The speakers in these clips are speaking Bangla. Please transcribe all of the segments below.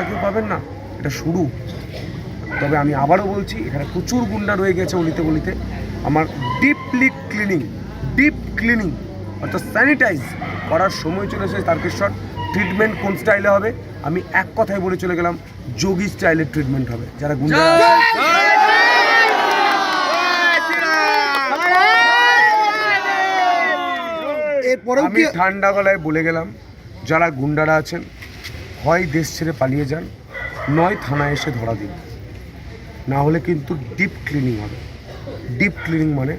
কেউ পাবেন না, এটা শুরু। তবে আমি আবারও বলছি, এখানে প্রচুর গুন্ডা রয়ে গেছে অলিতে গলিতে। আমার ডিপ ক্লিনিং অর্থাৎ স্যানিটাইজ করার সময় চলে এসেছে তারকেশ্বর। ট্রিটমেন্ট কোন স্টাইলে হবে আমি এক কথায় বলে চলে গেলাম, যোগী স্টাইলের ট্রিটমেন্ট হবে। যারা গুন্ডা আমি ঠান্ডা গলায় বলে গেলাম, যারা গুন্ডারা আছেন হয় দেশ ছেড়ে পালিয়ে যান, নয় থানায় এসে ধরা দিন, না হলে কিন্তু ডিপ ক্লিনিং হবে। ডিপ ক্লিনিং মানে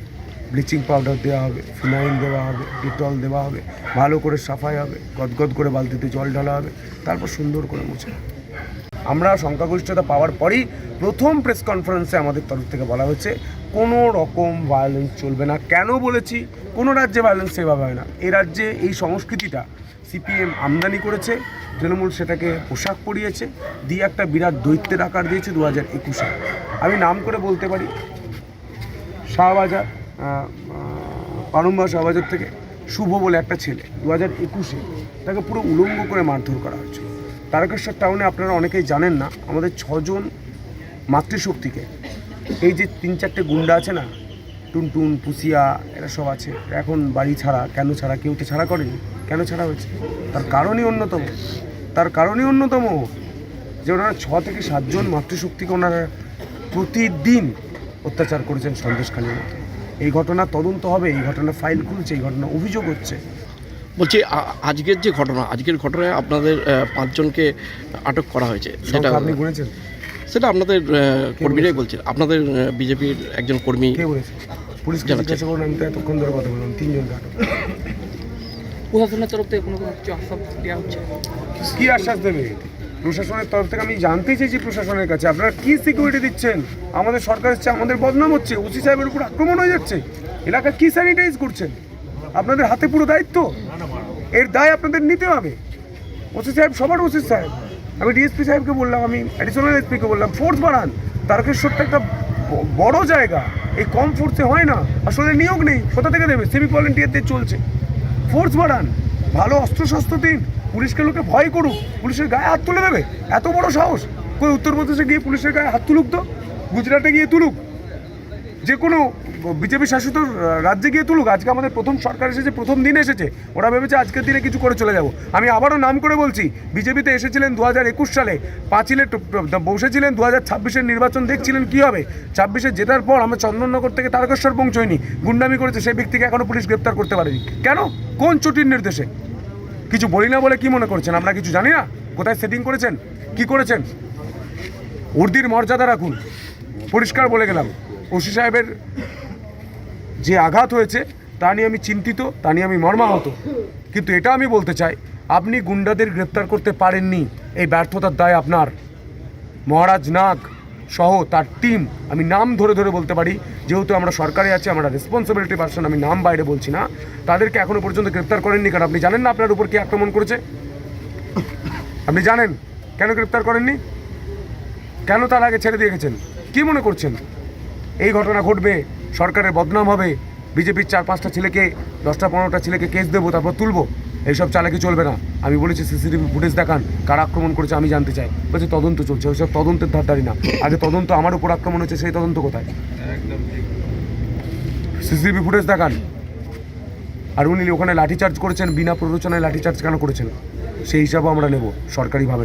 ব্লিচিং পাউডার দেওয়া হবে, ফিনাইল দেওয়া হবে, ডিটল দেওয়া হবে, ভালো করে সাফাই হবে, গদগদ করে বালতিতে জল ঢালা হবে, তারপর সুন্দর করে মুছে। আমরা সংখ্যাগরিষ্ঠতা পাওয়ার পরেই প্রথম প্রেস কনফারেন্সে আমাদের তরফ থেকে বলা হয়েছে কোনো রকম ভায়োলেন্স চলবে না। কেন বলেছি? কোনো রাজ্যে ভায়োলেন্স সেভাবে হয় না। এই রাজ্যে এই সংস্কৃতিটা সিপিএম আমদানি করেছে, তৃণমূল সেটাকে পোশাক পরিয়েছে, দিয়ে একটা বিরাট দৈত্যের আকার দিয়েছে 2021-এ। আমি নাম করে বলতে পারি, শাহবাজার, পানুম্বা শাহবাজার থেকে শুভ বলে একটা ছেলে 2021-এ তাকে পুরো উলঙ্গ করে মারধর করা হয়েছে। তারকেশ্বর টাউনে আপনারা অনেকেই জানেন না, আমাদের 6 জন মাতৃশক্তিকে, এই যে 3-4টে গুন্ডা আছে না, টুনটুন, পুসিয়া, এরা সব আছে, এখন বাড়ি ছাড়া। কেন ছাড়া? কেউ তো ছাড়া করেনি। কেন ছাড়া হয়েছে? তার কারণই অন্যতম যে ওনারা 6 থেকে 7 জন মাতৃশক্তিকে ওনারা প্রতিদিন অত্যাচার করেছেন সন্দেশখালীর মধ্যে। এই ঘটনা তদন্ত হবে, এই ঘটনা ফাইল খুলছে, এই ঘটনা অভিযোগ হচ্ছে। বলছি আজকের ঘটনায় আপনাদের 5 জনকে আটক করা হয়েছে, সেটা আপনি বলেছেন? সেটা আপনাদের কর্মীরাই বলছেন, আপনাদের বিজেপির একজন কর্মী। কে বলেছে? পুলিশকে জিজ্ঞাসা করুন, আমি তো এতক্ষণ ধরে কথা বললাম। 3 জনকে আটক। প্রশাসনের তরফ থেকে কোনো কিছু আশ্বাস দেওয়া হচ্ছে? কী আশ্বাস দেবে প্রশাসনের তরফ থেকে? আমি জানতে চেয়েছি প্রশাসনের কাছে, আপনারা কী সিকিউরিটি দিচ্ছেন? আমাদের সরকার হচ্ছে, আমাদের বদনাম হচ্ছে, ওসি সাহেবের উপর আক্রমণ হয়ে যাচ্ছে, এলাকা কী স্যানিটাইজ করছেন? আপনাদের হাতে পুরো দায়িত্ব, এর দায় আপনাদের নিতে হবে। ওসি সাহেব সবার ওসি সাহেব। আমি ডিএসপি সাহেবকে বললাম, আমি অ্যাডিশনাল এসপিকে বললাম, ফোর্স বাড়ান। তারকেশ্বরটা একটা বড় জায়গা, এই কম ফোর্সে হয় না। আসলে নিয়োগ নেই, কোথা থেকে দেবে? সেমি ভলেন্টিয়ারদের চলছে। ফোর্স বাড়ান, ভালো অস্ত্রশস্ত্র দিন, পুলিশকে লোকে ভয় করুক, পুলিশের গায়ে হাত তুলে দেবে, এত বড় সাহস? কই উত্তরপ্রদেশে গিয়ে পুলিশের গায়ে হাত তুলুক তো, গুজরাটে গিয়ে তুলুক, যে কোনো বিজেপি শাসিত রাজ্যে গিয়ে তুলুক। আজকে আমাদের প্রথম সরকার এসেছে, প্রথম দিন এসেছে, ওরা ভেবেছে আজকের দিনে কিছু করে চলে যাব। আমি আবারও নাম করে বলছি, বিজেপিতে এসেছিলেন 2021 সালে, পাঁচিলে বসেছিলেন, 2026-এর নির্বাচন দেখছিলেন কী হবে। 26-এ জেতার পর আমরা চন্দননগর থেকে তারকেশ্বর পৌঁছয়নি, গুন্ডামি করেছে, সেই ব্যক্তিকে এখনও পুলিশ গ্রেপ্তার করতে পারেনি। কেন? কোন চটির নির্দেশে? কিছু বলি না বলে কি মনে করছেন? আমরা কিছু জানি না? কোথায় সেটিং করেছেন, কি করেছেন? উর্দির মর্যাদা রাখুন, পরিষ্কার বলে গেলাম। ওসি সাহেবের যে আঘাত হয়েছে তা নিয়ে আমি চিন্তিত, তা নিয়ে আমি মর্মাহত। কিন্তু এটা আমি বলতে চাই, আপনি গুন্ডাদের গ্রেপ্তার করতে পারেননি, এই ব্যর্থতার দায় আপনার। মহারাজ নাগ সহ তার টিম, আমি নাম ধরে ধরে বলতে পারি, যেহেতু আমরা সরকারে আছি, আমরা রেসপন্সিবিলিটি পারসন, আমি নাম বাইরে বলছি না, তাদেরকে এখনও পর্যন্ত গ্রেপ্তার করেননি। কারণ আপনি জানেন না আপনার উপর কে আক্রমণ করেছে? আপনি জানেন কেন গ্রেপ্তার করেননি? কেন তার আগে ছেড়ে দিয়ে গেছেন? কী মনে করছেন এই ঘটনা ঘটবে, সরকারের বদনাম হবে, বিজেপির 4-5টা ছেলেকে, 10-15টা ছেলেকে কেস দেবো, তারপর তুলবো? এইসব চালাকি চলবে না। আমি বলেছি সিসিটিভি ফুটেজ দেখান, কারা আক্রমণ করেছে আমি জানতে চাই। বলছে তদন্ত চলছে, ওইসব তদন্তের ধারধারি না। আগে তদন্ত, আমার উপর আক্রমণ হচ্ছে, সেই তদন্ত কোথায়? সিসিটিভি ফুটেজ দেখান। আর উনি ওখানে লাঠিচার্জ করেছেন, বিনা প্ররোচনায় লাঠিচার্জ কেন করেছেন, সেই হিসাবও আমরা নেব, সরকারিভাবে নেব।